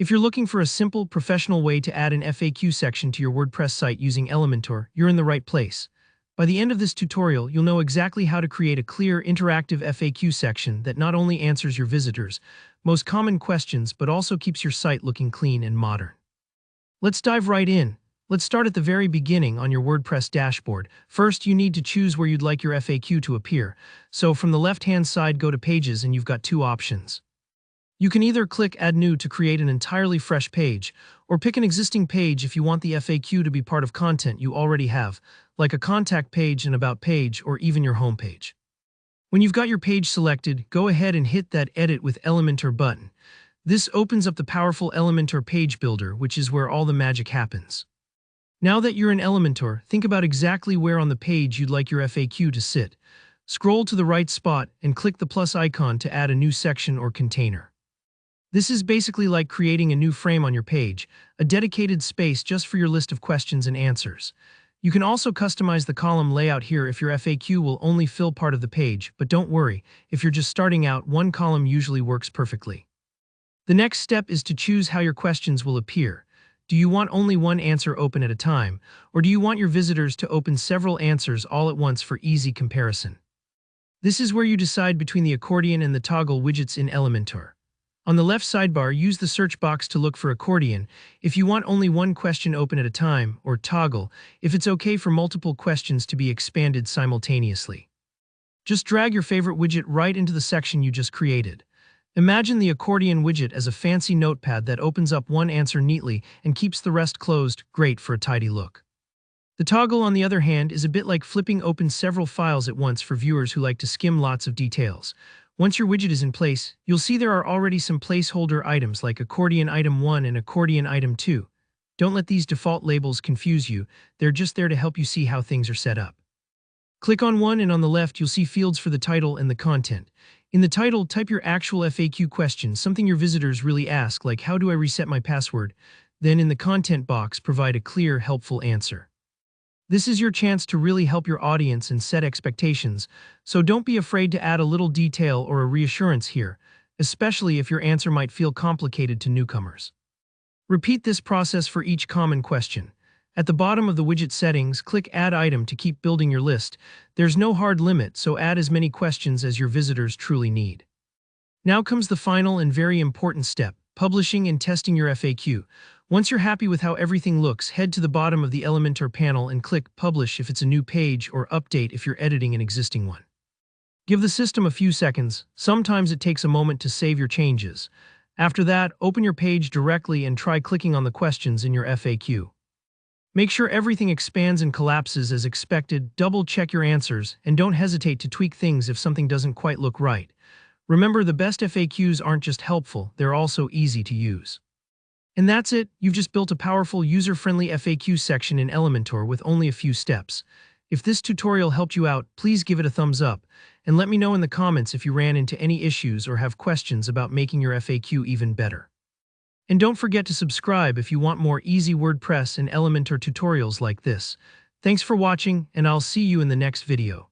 If you're looking for a simple, professional way to add an FAQ section to your WordPress site using Elementor, you're in the right place. By the end of this tutorial, you'll know exactly how to create a clear, interactive FAQ section that not only answers your visitors' most common questions, but also keeps your site looking clean and modern. Let's dive right in. Let's start at the very beginning on your WordPress dashboard. First, you need to choose where you'd like your FAQ to appear. So from the left-hand side, go to Pages and you've got two options. You can either click Add New to create an entirely fresh page, or pick an existing page if you want the FAQ to be part of content you already have, like a contact page, an about page, or even your home page. When you've got your page selected, go ahead and hit that Edit with Elementor button. This opens up the powerful Elementor page builder, which is where all the magic happens. Now that you're in Elementor, think about exactly where on the page you'd like your FAQ to sit. Scroll to the right spot and click the plus icon to add a new section or container. This is basically like creating a new frame on your page, a dedicated space just for your list of questions and answers. You can also customize the column layout here if your FAQ will only fill part of the page, but don't worry, if you're just starting out, one column usually works perfectly. The next step is to choose how your questions will appear. Do you want only one answer open at a time, or do you want your visitors to open several answers all at once for easy comparison? This is where you decide between the accordion and the toggle widgets in Elementor. On the left sidebar, use the search box to look for accordion if you want only one question open at a time, or toggle if it's okay for multiple questions to be expanded simultaneously. Just drag your favorite widget right into the section you just created. Imagine the accordion widget as a fancy notepad that opens up one answer neatly and keeps the rest closed, great for a tidy look. The toggle, on the other hand, is a bit like flipping open several files at once for viewers who like to skim lots of details. Once your widget is in place, you'll see there are already some placeholder items like accordion item 1 and accordion item 2. Don't let these default labels confuse you, they're just there to help you see how things are set up. Click on one and on the left you'll see fields for the title and the content. In the title, type your actual FAQ question, something your visitors really ask, like how do I reset my password? Then in the content box, provide a clear, helpful answer. This is your chance to really help your audience and set expectations, so don't be afraid to add a little detail or a reassurance here, especially if your answer might feel complicated to newcomers. Repeat this process for each common question. At the bottom of the widget settings, click Add Item to keep building your list. There's no hard limit, so add as many questions as your visitors truly need. Now comes the final and very important step, publishing and testing your FAQ. Once you're happy with how everything looks, head to the bottom of the Elementor panel and click Publish if it's a new page or Update if you're editing an existing one. Give the system a few seconds. Sometimes it takes a moment to save your changes. After that, open your page directly and try clicking on the questions in your FAQ. Make sure everything expands and collapses as expected, double-check your answers, and don't hesitate to tweak things if something doesn't quite look right. Remember, the best FAQs aren't just helpful, they're also easy to use. And that's it, you've just built a powerful, user-friendly FAQ section in Elementor with only a few steps. If this tutorial helped you out, please give it a thumbs up, and let me know in the comments if you ran into any issues or have questions about making your FAQ even better. And don't forget to subscribe if you want more easy WordPress and Elementor tutorials like this. Thanks for watching, and I'll see you in the next video.